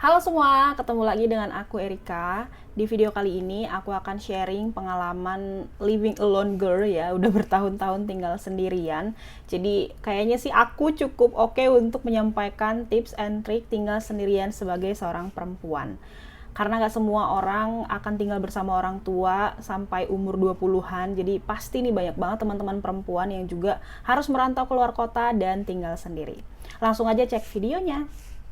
Halo semua, ketemu lagi dengan aku Erika. Di video kali ini aku akan sharing pengalaman living alone girl ya, udah bertahun-tahun tinggal sendirian. Jadi kayaknya sih aku cukup oke untuk menyampaikan tips and trick tinggal sendirian sebagai seorang perempuan. Karena gak semua orang akan tinggal bersama orang tua sampai umur 20-an. Jadi pasti nih banyak banget teman-teman perempuan yang juga harus merantau keluar kota dan tinggal sendiri. Langsung aja cek videonya.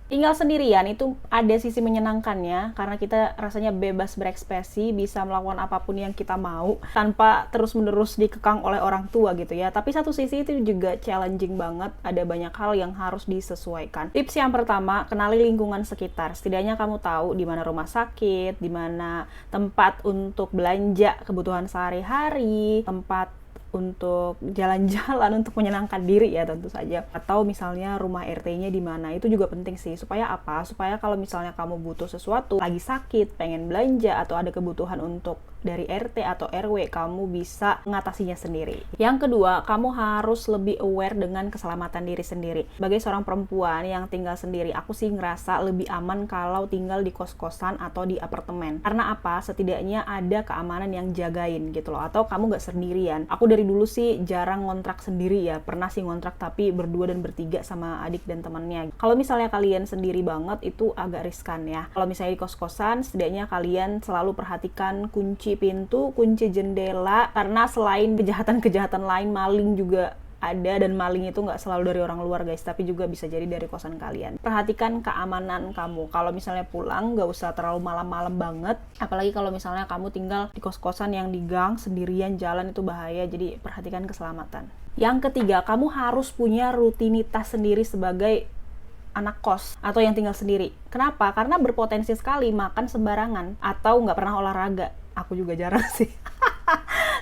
Tinggal sendirian itu ada sisi menyenangkannya karena kita rasanya bebas berekspresi, bisa melakukan apapun yang kita mau tanpa terus-menerus dikekang oleh orang tua gitu ya. Tapi satu sisi itu juga challenging banget, ada banyak hal yang harus disesuaikan. Tips yang pertama, kenali lingkungan sekitar. Setidaknya kamu tahu di mana rumah sakit, di mana tempat untuk belanja kebutuhan sehari-hari, tempat untuk jalan-jalan untuk menyenangkan diri ya tentu saja, atau misalnya rumah RT-nya di mana. Itu juga penting sih, supaya apa? Supaya kalau misalnya kamu butuh sesuatu, lagi sakit, pengen belanja atau ada kebutuhan untuk dari RT atau RW, kamu bisa mengatasinya sendiri. Yang kedua, kamu harus lebih aware dengan keselamatan diri sendiri. Sebagai seorang perempuan yang tinggal sendiri, aku sih ngerasa lebih aman kalau tinggal di kos-kosan atau di apartemen. Karena apa? Setidaknya ada keamanan yang jagain gitu loh, atau kamu gak sendirian. Aku dari dulu sih jarang ngontrak sendiri ya, pernah sih ngontrak tapi berdua dan bertiga sama adik dan temannya. Kalau misalnya kalian sendiri banget itu agak riskan ya. Kalau misalnya di kos-kosan, setidaknya kalian selalu perhatikan kunci pintu, kunci jendela, karena selain kejahatan-kejahatan lain, maling juga ada, dan maling itu nggak selalu dari orang luar guys, tapi juga bisa jadi dari kosan kalian. Perhatikan keamanan kamu. Kalau misalnya pulang, nggak usah terlalu malam-malam banget, apalagi kalau misalnya kamu tinggal di kos-kosan yang di gang, sendirian jalan itu bahaya, jadi perhatikan keselamatan. Yang ketiga, kamu harus punya rutinitas sendiri sebagai anak kos atau yang tinggal sendiri. Kenapa? Karena berpotensi sekali makan sembarangan atau nggak pernah olahraga. Aku juga jarang sih.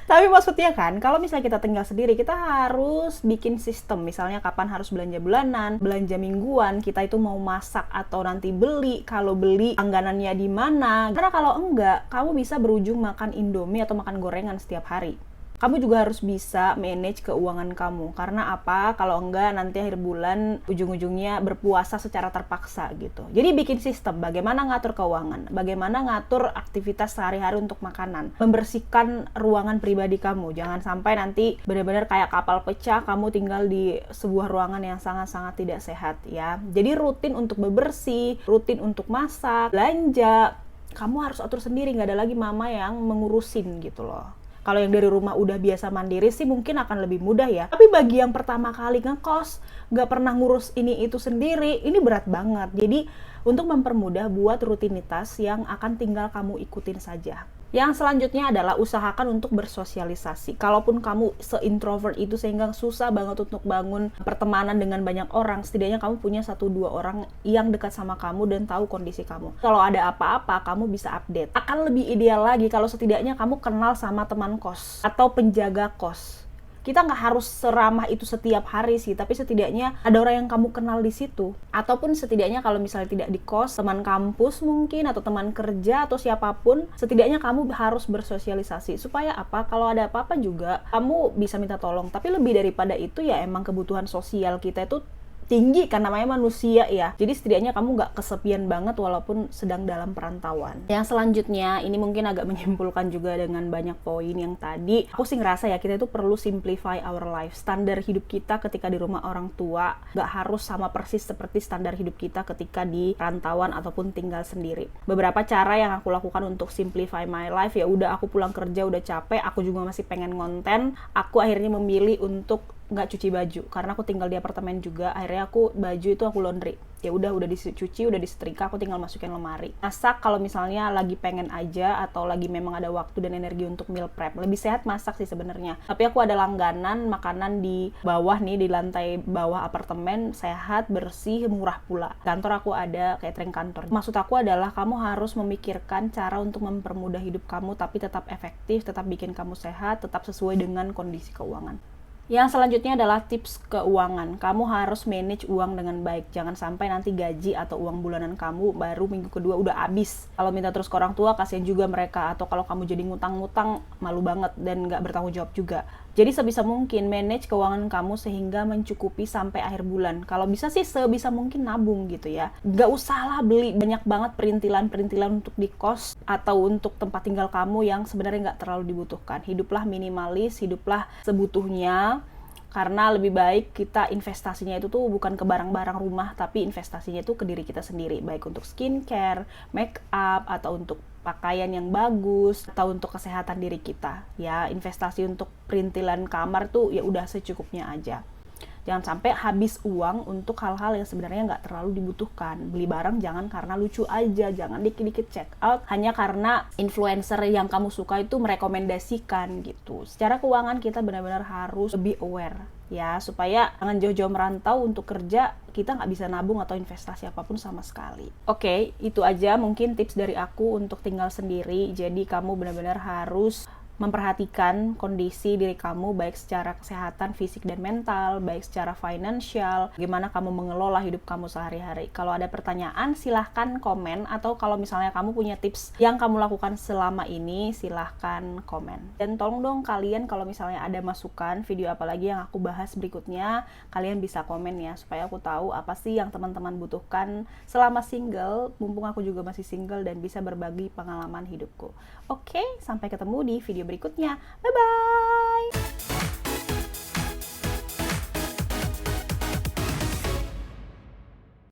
Tapi maksudnya kan, kalau misalnya kita tinggal sendiri, kita harus bikin sistem. Misalnya kapan harus belanja bulanan, belanja mingguan, kita itu mau masak atau nanti beli. Kalau beli, angganannya di mana. Karena kalau enggak, kamu bisa berujung makan Indomie atau makan gorengan setiap hari. Kamu juga harus bisa manage keuangan kamu. Karena apa? Kalau enggak, nanti akhir bulan ujung-ujungnya berpuasa secara terpaksa gitu. Jadi bikin sistem bagaimana ngatur keuangan, bagaimana ngatur aktivitas sehari-hari untuk makanan, membersihkan ruangan pribadi kamu. Jangan sampai nanti benar-benar kayak kapal pecah, kamu tinggal di sebuah ruangan yang sangat-sangat tidak sehat ya. Jadi rutin untuk bebersih, rutin untuk masak, belanja. Kamu harus atur sendiri, nggak ada lagi mama yang mengurusin gitu loh. Kalau yang dari rumah udah biasa mandiri sih mungkin akan lebih mudah ya. Tapi bagi yang pertama kali ngekos, nggak pernah ngurus ini itu sendiri, ini berat banget. Jadi untuk mempermudah, buat rutinitas yang akan tinggal kamu ikutin saja. Yang selanjutnya adalah usahakan untuk bersosialisasi. Kalaupun kamu se-introvert itu sehingga susah banget untuk bangun pertemanan dengan banyak orang, setidaknya kamu punya 1-2 orang yang dekat sama kamu dan tahu kondisi kamu. Kalau ada apa-apa, kamu bisa update. Akan lebih ideal lagi kalau setidaknya kamu kenal sama teman kos atau penjaga kos. Kita nggak harus seramah itu setiap hari sih, tapi setidaknya ada orang yang kamu kenal di situ. Ataupun setidaknya kalau misalnya tidak di kos, teman kampus mungkin, atau teman kerja, atau siapapun, setidaknya kamu harus bersosialisasi. Supaya apa? Kalau ada apa-apa juga, kamu bisa minta tolong. Tapi lebih daripada itu ya emang kebutuhan sosial kita itu tinggi kan, namanya manusia ya. Jadi setidaknya kamu nggak kesepian banget walaupun sedang dalam perantauan. Yang selanjutnya, ini mungkin agak menyimpulkan juga dengan banyak poin yang tadi. Aku sih ngerasa ya, kita itu perlu simplify our life. Standar hidup kita ketika di rumah orang tua nggak harus sama persis seperti standar hidup kita ketika di perantauan ataupun tinggal sendiri. Beberapa cara yang aku lakukan untuk simplify my life, ya udah aku pulang kerja udah capek, aku juga masih pengen konten, aku akhirnya memilih untuk nggak cuci baju karena aku tinggal di apartemen juga. Akhirnya aku baju itu aku laundry, ya udah dicuci, udah disetrika, aku tinggal masukin lemari. Masak kalau misalnya lagi pengen aja atau lagi memang ada waktu dan energi untuk meal prep, lebih sehat masak sih sebenarnya. Tapi aku ada langganan makanan di bawah nih, di lantai bawah apartemen, sehat, bersih, murah pula. Kantor aku ada catering kantor. Maksud aku adalah kamu harus memikirkan cara untuk mempermudah hidup kamu tapi tetap efektif, tetap bikin kamu sehat, tetap sesuai dengan kondisi keuangan. Yang selanjutnya adalah tips keuangan. Kamu harus manage uang dengan baik. Jangan sampai nanti gaji atau uang bulanan kamu baru minggu kedua udah habis. Kalau minta terus ke orang tua, kasihan juga mereka. Atau kalau kamu jadi ngutang-ngutang, malu banget dan nggak bertanggung jawab juga. Jadi sebisa mungkin manage keuangan kamu sehingga mencukupi sampai akhir bulan. Kalau bisa sih sebisa mungkin nabung gitu ya. Gak usahlah beli banyak banget perintilan-perintilan untuk di kos atau untuk tempat tinggal kamu yang sebenarnya nggak terlalu dibutuhkan. Hiduplah minimalis, hiduplah sebutuhnya. Karena lebih baik kita investasinya itu tuh bukan ke barang-barang rumah, tapi investasinya itu ke diri kita sendiri, baik untuk skincare, make up, atau untuk pakaian yang bagus, atau untuk kesehatan diri kita. Ya, investasi untuk perintilan kamar tuh ya udah secukupnya aja. Jangan sampai habis uang untuk hal-hal yang sebenarnya nggak terlalu dibutuhkan. Beli barang jangan karena lucu aja, jangan dikit-dikit check out hanya karena influencer yang kamu suka itu merekomendasikan gitu. Secara keuangan kita benar-benar harus lebih aware ya, supaya jangan jauh-jauh merantau untuk kerja kita nggak bisa nabung atau investasi apapun sama sekali. Oke, itu aja mungkin tips dari aku untuk tinggal sendiri. Jadi kamu benar-benar harus memperhatikan kondisi diri kamu baik secara kesehatan fisik dan mental, baik secara finansial, gimana kamu mengelola hidup kamu sehari-hari. Kalau ada pertanyaan silahkan komen, atau kalau misalnya kamu punya tips yang kamu lakukan selama ini silahkan komen. Dan tolong dong kalian kalau misalnya ada masukan video apalagi yang aku bahas berikutnya, kalian bisa komen ya, supaya aku tahu apa sih yang teman-teman butuhkan selama single, mumpung aku juga masih single dan bisa berbagi pengalaman hidupku. Oke, sampai ketemu di video berikutnya. Bye-bye!